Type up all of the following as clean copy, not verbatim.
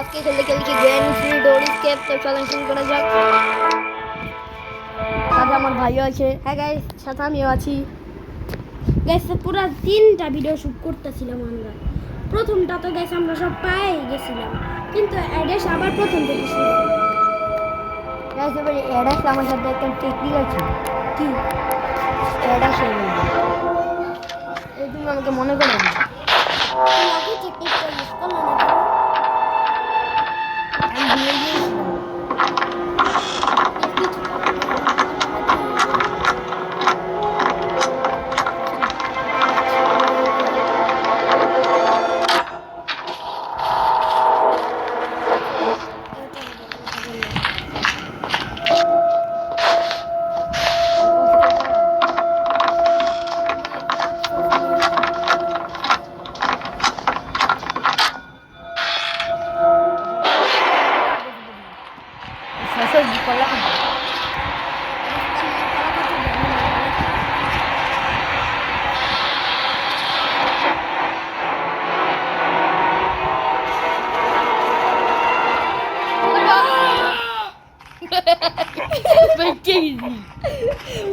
আজকে খেলতে খেলতে গ্র্যান্ড ফ্রি ডোর স্কেপ তো চলেন শুরু করা যাক। সাথে আমার ভাইও আছে। হ্যাঁ গাইস, সাথে আমিও আছি। গাইস পুরো 3টা ভিডিও শুট করতেছিলাম আমরা। প্রথমটা তো গাইস আমরা সব পাই গেছিলাম, কিন্তু অ্যাডেস আবার প্রথম থেকে শুরু। গাইস এবার অ্যাডেস আমার সাথে একটা টেকনিক আছে। কি অ্যাডেস এই তুমি আমাকে মনে করো না। তুমি টেকনিকটা ইউজ করলে না কেন? আমি ভুলে গিয়েছিলাম।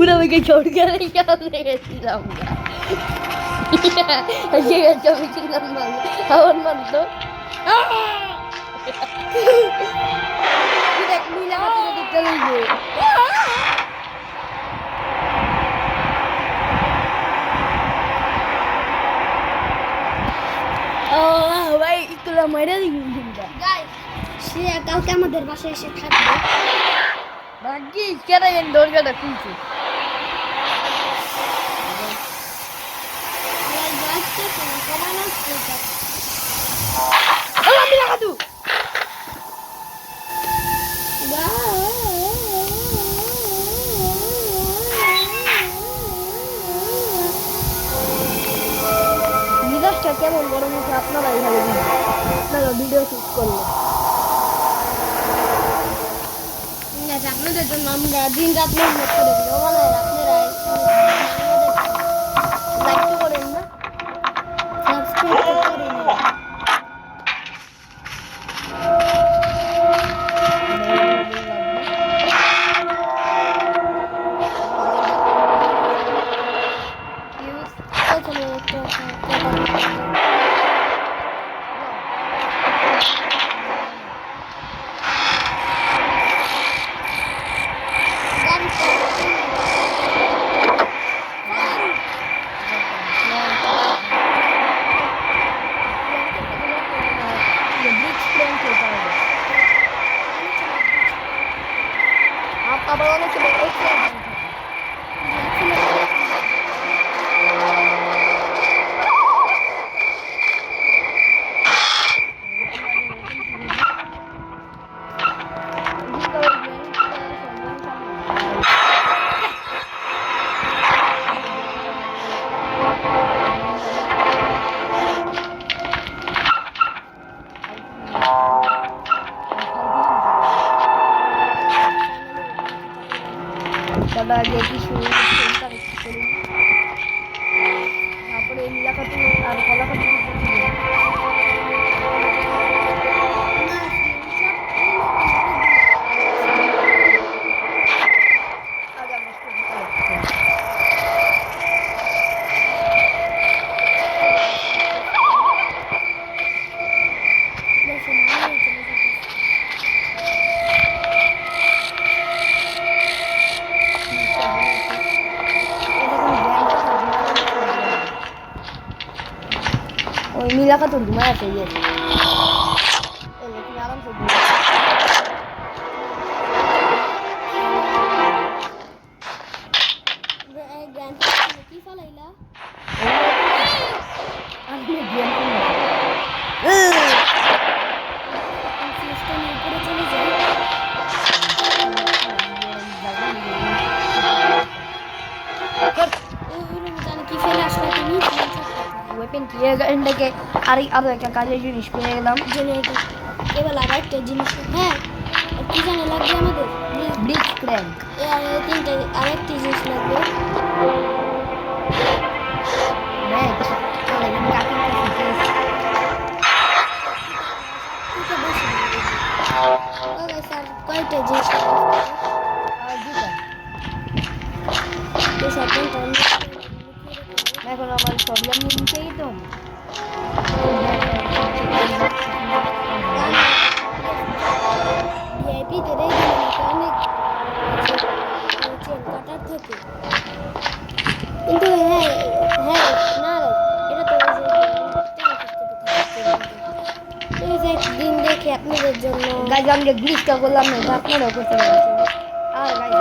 Udah bikin surga nih kalau saya silam aja ya coba bikin lambang kawan mantu tidak bilang aku tidak terlalu oh baik itulah mainan guys সে কালকে আমাদের বাসায় এসে থাকবে বাকি কেন এই দরজাটা খুলছি মিজাজটা কেমন গরম হচ্ছে আপনারাই ভালো আপনারা ভিডিও শুট করলে আপনাদের জন্য আমরা দিন রাত মেহনত করে ভিডিও বানাই। আপনারা লাইক তো করেন না, সাবস্ক্রাইব করেন না। আবার অনেক pada jadi sulit sebentar itu apa yang dilakukan itu ada kalau kan itu oh inilah kan tuh gimana sih ya ini alam tuh weapon kiya endake ari একটা কাজের জিনিস পেয়ে গেলাম জেনারেটর এবার আরেকটা জিনিস হ্যাঁ কি জানা লাগবে আমাদের ব্লিচ ক্র্যাঙ্ক এই তিনটে আরেকটা জিনিস লাগবে ম্যাচ রাখি আপনাদের জন্য। গাইজ আমি যে গ্লিচটা করলাম না, এটা আপনারাও করতে পারেন। আর গাইজ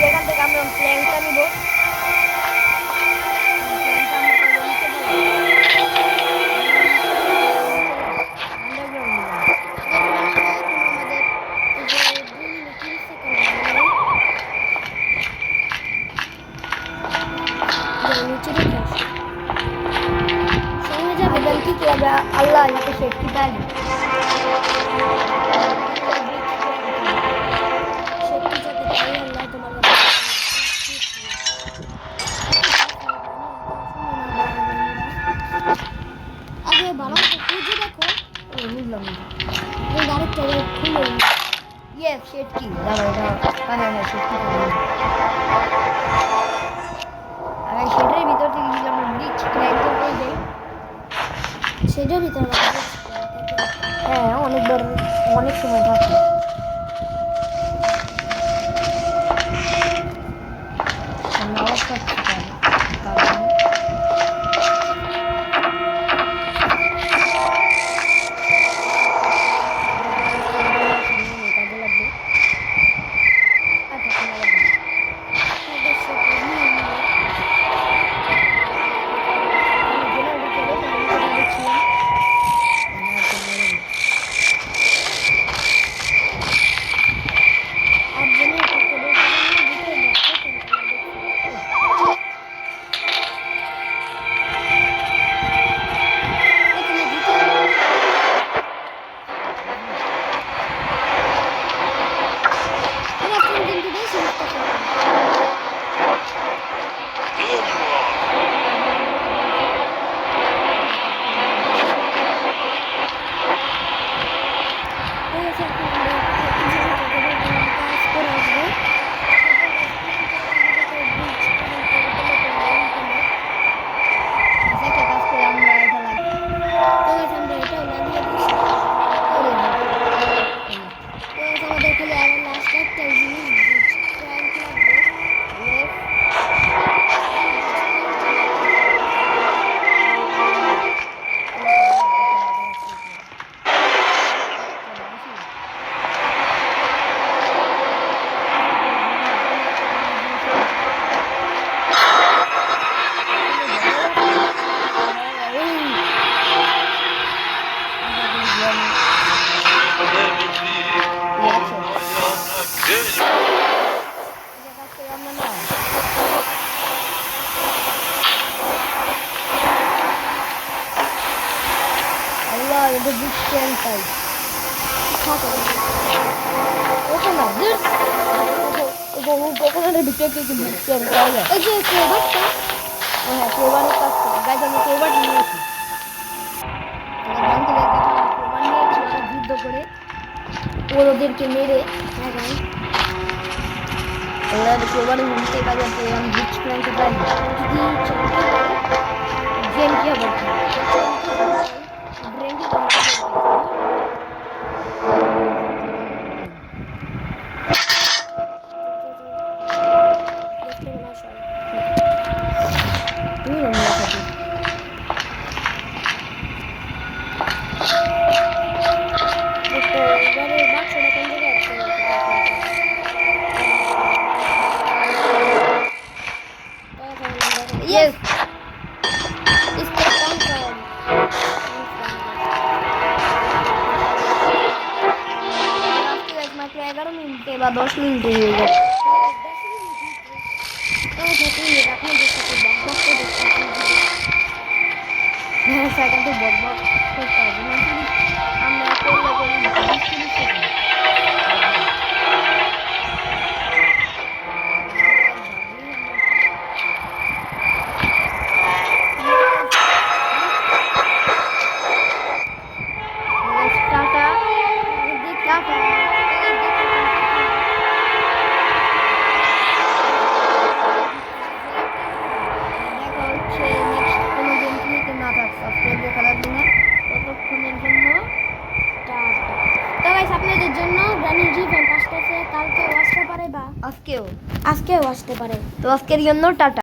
এখান থেকে আমরা প্ল্যানটা নিব। আল্লাহ সেফটি দেন। আগে ভালো খুঁজে দেখো। বুঝলাম না। আরেকটা খুলে ইয়ে সেফটি দাঁড়াও দাঁড়াও। হ্যাঁ হ্যাঁ সেফটি আর সেটার ভিতর থেকে যদি আমরা ব্রিজ ক্র্যাক করতে যাই, সেটার ভিতরে হ্যাঁ অনেকবার অনেক সময় থাকে। আমরা আওয়াজ পাচ্ছি কারণ এটা বুঝছেন তাই ওকে না কোকোনাটের ভিতরে কিছু বুঝছেন তাই এই যে প্রোডাক্টটা হ্যাঁ কোরবানির কাজ করে গাইজ আমি কোরবান নিয়েছি কোরবান নিয়েছি অনেক যুদ্ধ করে ওদেরকে মেরে ওরা কোরবানি ঘুমতে কাজে আমি বুঝছি প্ল্যানকে পারি জেন কি হবে Yes. इसका कौन सा মাত্র 11 মিনিটে বা 10 মিনিটে হয়ে গেল হ্যাঁ সেকেন্ডে বকবক করতে হবে না আমরা করলে করি 20-30 সেকেন্ড টাটা টাটা আজকেও আসতে পারে। তো আজকের জন্য টাটা।